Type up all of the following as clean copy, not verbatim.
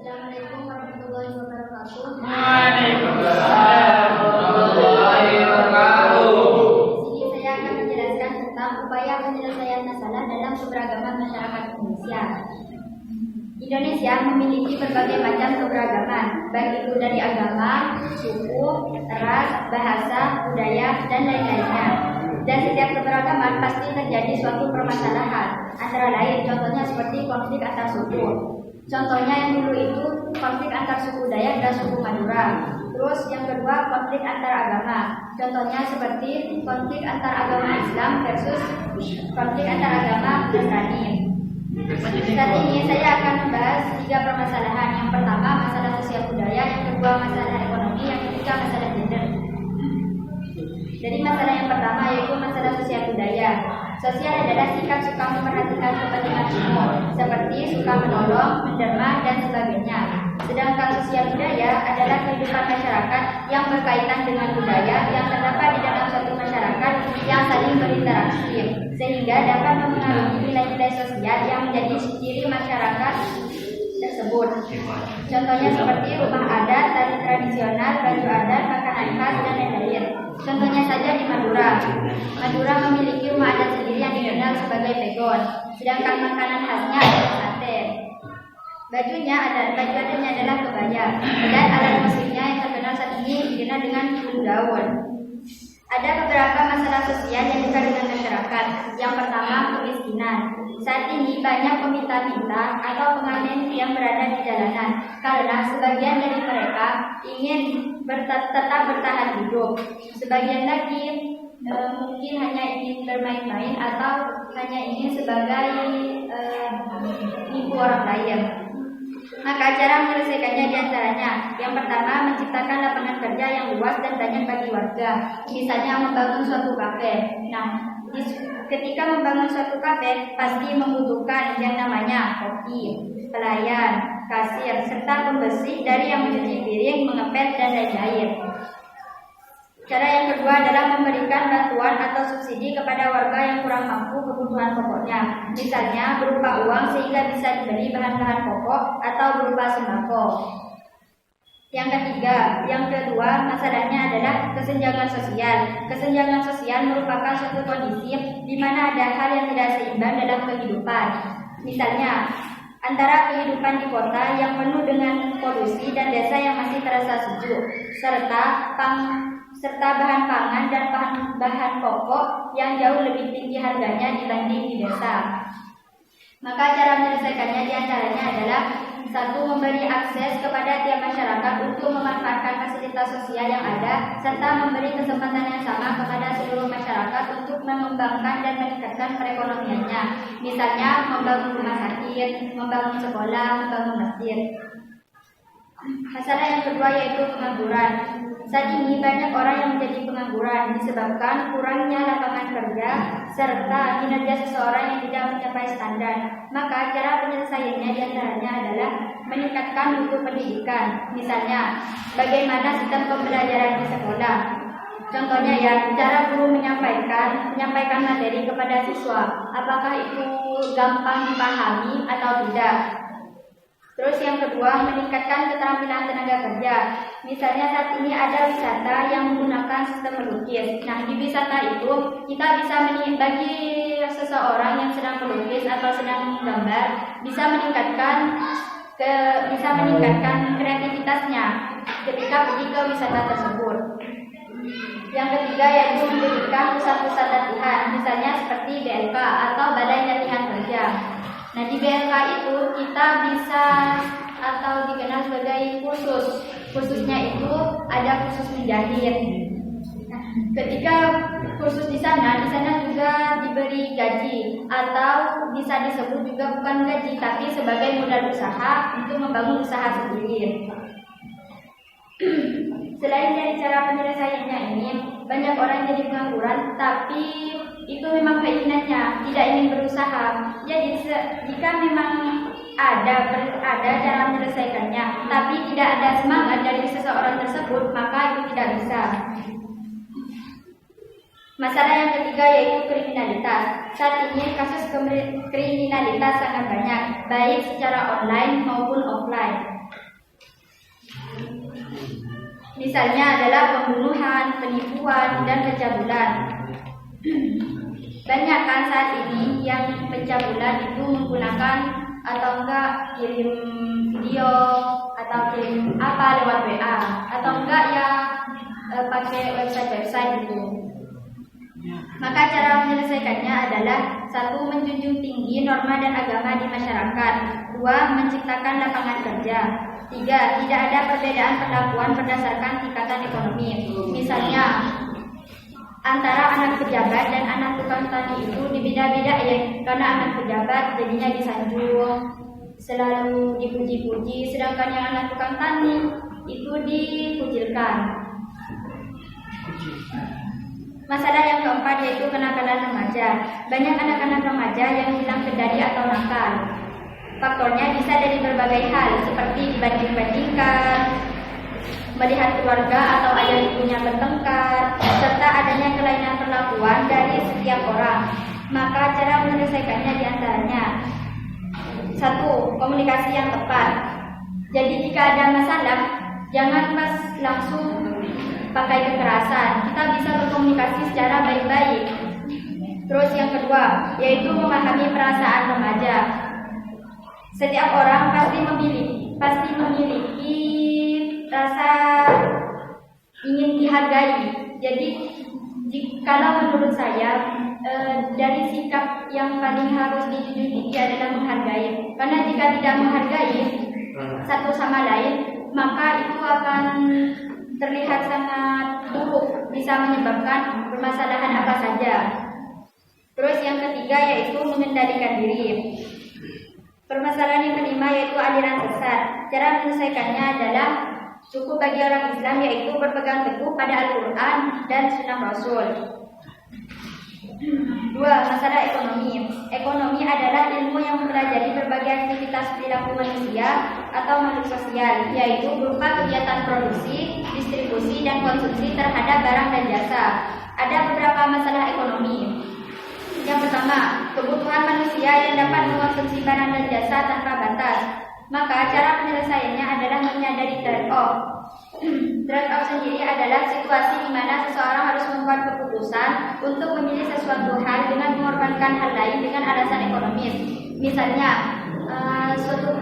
Assalamualaikum warahmatullahi wabarakatuh. Waalaikumsalam warahmatullahi wabarakatuh. Di sini saya akan menjelaskan tentang upaya penyelesaian masalah dalam keberagaman masyarakat Indonesia. Indonesia memiliki berbagai macam keberagaman, baik itu dari agama, suku, ras, bahasa, budaya, dan lain-lainnya. Dan setiap keberagaman pasti terjadi suatu permasalahan, antara lain contohnya seperti konflik antar suku. Contohnya yang dulu itu konflik antar suku Dayak dan suku Madura. Terus yang kedua konflik antar agama. Contohnya seperti konflik antar agama Islam versus konflik antar agama Nasrani. Saat ini saya akan membahas 3 permasalahan. Yang pertama masalah sosial budaya, yang kedua masalah ekonomi, yang ketiga masalah gender. Jadi masalah yang pertama yaitu masalah sosial budaya. Sosial adalah sikap suka memperhatikan kepentingan umum, seperti suka menolong, menderma, dan sebagainya. Sedangkan sosial budaya adalah kehidupan masyarakat yang berkaitan dengan budaya yang terdapat di dalam suatu masyarakat yang saling berinteraksi, sehingga dapat mempengaruhi nilai-nilai sosial yang menjadi ciri masyarakat tersebut. Contohnya seperti rumah adat, tari tradisional, baju adat, makanan khas, dan lain-lain. Contohnya saja di Madura. Madura memiliki rumah adat sendiri yang dikenal sebagai pegon, sedangkan makanan khasnya adalah sate. Baju adatnya adalah kebaya, dan alat musiknya yang terkenal saat ini dikenal dengan gaun. Ada beberapa masalah sosial yang dekat dengan masyarakat. Yang pertama, kemiskinan. Saat ini banyak peminta-minta atau pengamen yang berada di jalanan karena sebagian dari mereka ingin tetap bertahan hidup. Sebagian lagi mungkin hanya ingin bermain-main atau hanya ingin sebagai nipu orang lain. Maka cara menyelesaikannya diantaranya, yang pertama menciptakan lapangan kerja yang luas dan banyak bagi warga. Misalnya membangun suatu kafe. Nah, ketika membangun suatu kafe pasti membutuhkan yang namanya koki, pelayan, kasir, serta pembersih dari yang mencuci piring, mengepel, dan lain-lain. Cara yang kedua adalah memberikan bantuan atau subsidi kepada warga yang kurang mampu kebutuhan pokoknya. Misalnya berupa uang sehingga bisa dibeli bahan-bahan pokok atau berupa sembako. Yang kedua masalahnya adalah kesenjangan sosial. Kesenjangan sosial merupakan suatu kondisi di mana ada hal yang tidak seimbang dalam kehidupan. Misalnya antara kehidupan di kota yang penuh dengan polusi dan desa yang masih terasa sejuk, serta bahan pangan dan bahan pokok yang jauh lebih tinggi harganya dibanding di desa. Maka cara menyelesaikannya diantaranya adalah 1. Memberi akses kepada tiap masyarakat untuk memanfaatkan fasilitas sosial yang ada, serta memberi kesempatan yang sama kepada seluruh masyarakat untuk mengembangkan dan meningkatkan perekonomiannya. Misalnya membangun rumah sakit, membangun sekolah, membangun masjid. Masalah yang kedua yaitu pengangguran. Saat ini banyak orang yang menjadi pengangguran disebabkan kurangnya lapangan kerja serta kinerja seseorang yang tidak mencapai standar. Maka cara penyelesaiannya diantaranya adalah meningkatkan mutu pendidikan. Misalnya, bagaimana sistem pembelajaran di sekolah. Contohnya ya, cara guru menyampaikan materi kepada siswa. Apakah itu gampang dipahami atau tidak? Terus yang kedua, meningkatkan keterampilan tenaga kerja. Misalnya saat ini ada wisata yang menggunakan sistem melukis. Nah, di wisata itu kita bisa bagi seseorang yang sedang melukis atau sedang menggambar bisa meningkatkan kreativitasnya ketika pergi ke wisata tersebut. Yang ketiga yaitu mendirikan pusat-pusat latihan, misalnya seperti BLK atau Balai Latihan Kerja. Nah, di BLK itu kita bisa atau dikenal sebagai kursus. Khususnya itu ada kursus menjahit. Nah, ketika kursus di sana juga diberi gaji atau bisa disebut juga bukan gaji tapi sebagai modal usaha untuk membangun usaha sendiri. Selain dari cara penyelesaiannya ini, banyak orang jadi pengangguran tapi itu memang keinginannya, tidak ingin berusaha. Jadi jika memang ada cara menyelesaikannya, tapi tidak ada semangat dari seseorang tersebut, maka itu tidak bisa. Masalah yang ketiga yaitu kriminalitas. Saat ini kasus kriminalitas sangat banyak, baik secara online maupun offline. Misalnya adalah pembunuhan, penipuan, dan pencabulan. Banyak kan saat ini yang pencabulan itu menggunakan atau enggak kirim video atau kirim apa lewat WA atau enggak ya pakai website itu. Maka cara menyelesaikannya adalah satu, menjunjung tinggi norma dan agama di masyarakat. Dua, menciptakan lapangan kerja. Tiga, tidak ada perbedaan perlakuan berdasarkan tingkatan ekonomi. Misalnya antara anak pejabat dan anak tukang tani itu dibeda-bedain karena anak pejabat jadinya disanjung, selalu dipuji-puji, sedangkan yang anak tukang tani itu dikucilkan. Masalah yang keempat yaitu kenakalan remaja. Banyak anak-anak remaja yang hilang kendali atau nakal. Faktornya bisa dari berbagai hal seperti dibanding-bandingkan, melihat keluarga atau ayah ibunya bertengkar, serta adanya kelainan perlakuan dari setiap orang. Maka cara menyelesaikannya diantaranya: satu, komunikasi yang tepat. Jadi jika ada masalah, jangan pas langsung pakai kekerasan. Kita bisa berkomunikasi secara baik-baik. Terus yang kedua, yaitu memahami perasaan remaja. Setiap orang pasti memiliki rasa ingin dihargai. Jadi kalau menurut saya dari sikap yang paling harus dijunjung tinggi adalah menghargai. Karena jika tidak menghargai satu sama lain, maka itu akan terlihat sangat buruk, bisa menyebabkan permasalahan apa saja. Terus yang ketiga yaitu mengendalikan diri. Permasalahan yang kelima yaitu aliran sesat. Cara menyelesaikannya adalah cukup bagi orang Islam yaitu berpegang teguh pada Al-Quran dan Sunnah Rasul. Dua, masalah ekonomi. Ekonomi adalah ilmu yang mempelajari berbagai aktivitas perilaku manusia atau makhluk sosial, yaitu berupa kegiatan produksi, distribusi, dan konsumsi terhadap barang dan jasa. Ada beberapa masalah ekonomi. Yang pertama, kebutuhan manusia yang dapat mengkonsumsi barang dan jasa tanpa batas. Maka cara penyelesaiannya adalah menyadari trade-off. Trade-off sendiri adalah situasi di mana seseorang harus membuat keputusan untuk memilih sesuatu hal dengan mengorbankan hal lain dengan alasan ekonomis. Misalnya, suatu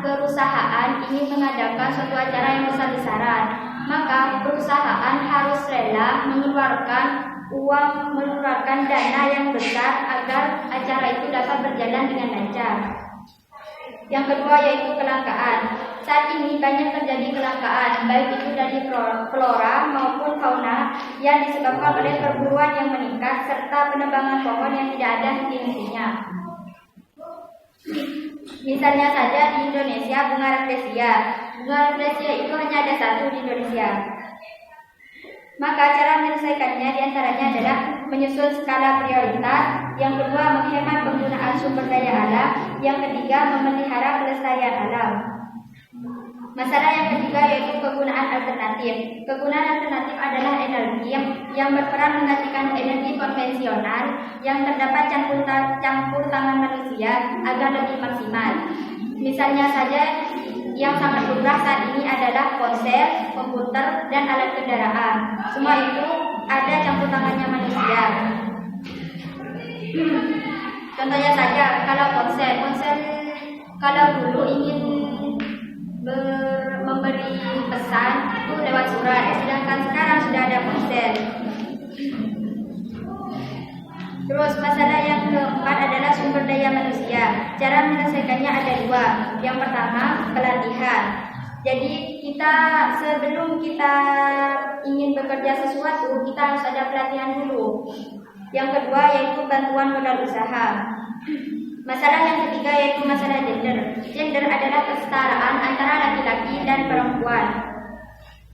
perusahaan ingin mengadakan suatu acara yang besar-besaran, maka perusahaan harus rela mengeluarkan dana yang besar agar acara itu dapat berjalan dengan lancar. Yang kedua yaitu kelangkaan. Saat ini banyak terjadi kelangkaan, baik itu dari flora maupun fauna yang disebabkan oleh perburuan yang meningkat serta penebangan pohon yang tidak ada henti-hentinya. Misalnya saja di Indonesia bunga rafflesia. Bunga rafflesia itu hanya ada satu di Indonesia. Maka cara menyelesaikannya diantaranya adalah menyusun skala prioritas. Yang kedua, menghemat penggunaan sumber daya alam. Yang ketiga, memelihara kelestarian alam. Masalah yang ketiga yaitu kegunaan alternatif. Kegunaan alternatif adalah energi yang berperan menggantikan energi konvensional yang terdapat campur tangan manusia agar lebih maksimal. Misalnya saja yang sangat lumrah saat ini adalah ponsel, komputer, dan alat kendaraan. Semua itu ada campur tangannya manusia. Contohnya saja, kalau ponsel kalau dulu ingin memberi pesan itu lewat surat, sedangkan sekarang sudah ada ponsel. Terus masalah yang keempat adalah sumber daya manusia. Cara menyelesaikannya ada dua. Yang pertama, pelatihan. Jadi sebelum kita ingin bekerja sesuatu, kita harus ada pelatihan dulu. Yang kedua yaitu bantuan modal usaha. Masalah yang ketiga yaitu masalah gender. Gender adalah kesetaraan antara laki-laki dan perempuan.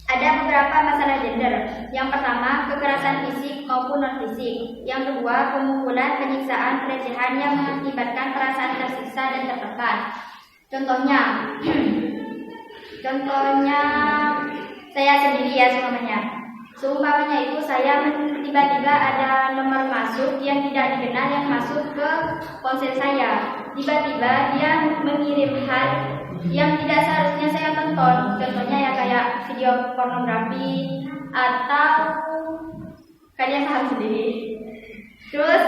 Ada beberapa masalah gender. Yang pertama, kekerasan fisik maupun non-fisik. Yang kedua, pemukulan, penyiksaan, pelecehan yang mengakibatkan perasaan tersiksa dan tertekan. Contohnya saya sendiri ya seumpamanya itu saya tiba-tiba ada nomor masuk yang tidak dikenal yang masuk ke ponsel saya. Tiba-tiba dia mengirim hal yang tidak seharusnya saya tonton. tonton. Contohnya ya kayak video pornografi atau kalian paham sendiri. Terus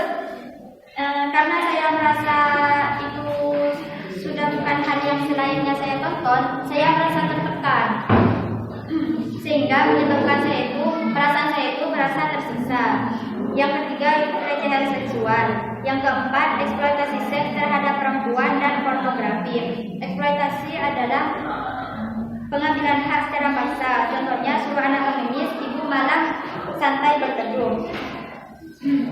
karena saya merasa itu sudah bukan hal yang selayaknya saya tonton, saya merasa tertekan, sehingga menyebabkan perasaan saya itu merasa tersiksa. Yang ketiga itu pelecehan seksual. Yang keempat eksploitasi seks terhadap perempuan dan pornografi. Eksploitasi adalah pengambilan hak secara paksa. Contohnya suruh anak mengemis, ibu malah santai berteduh.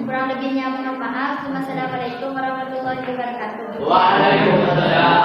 Kurang lebihnya mohon maaf. Wassalamualaikum warahmatullahi wabarakatuh. Waalaikumsalam.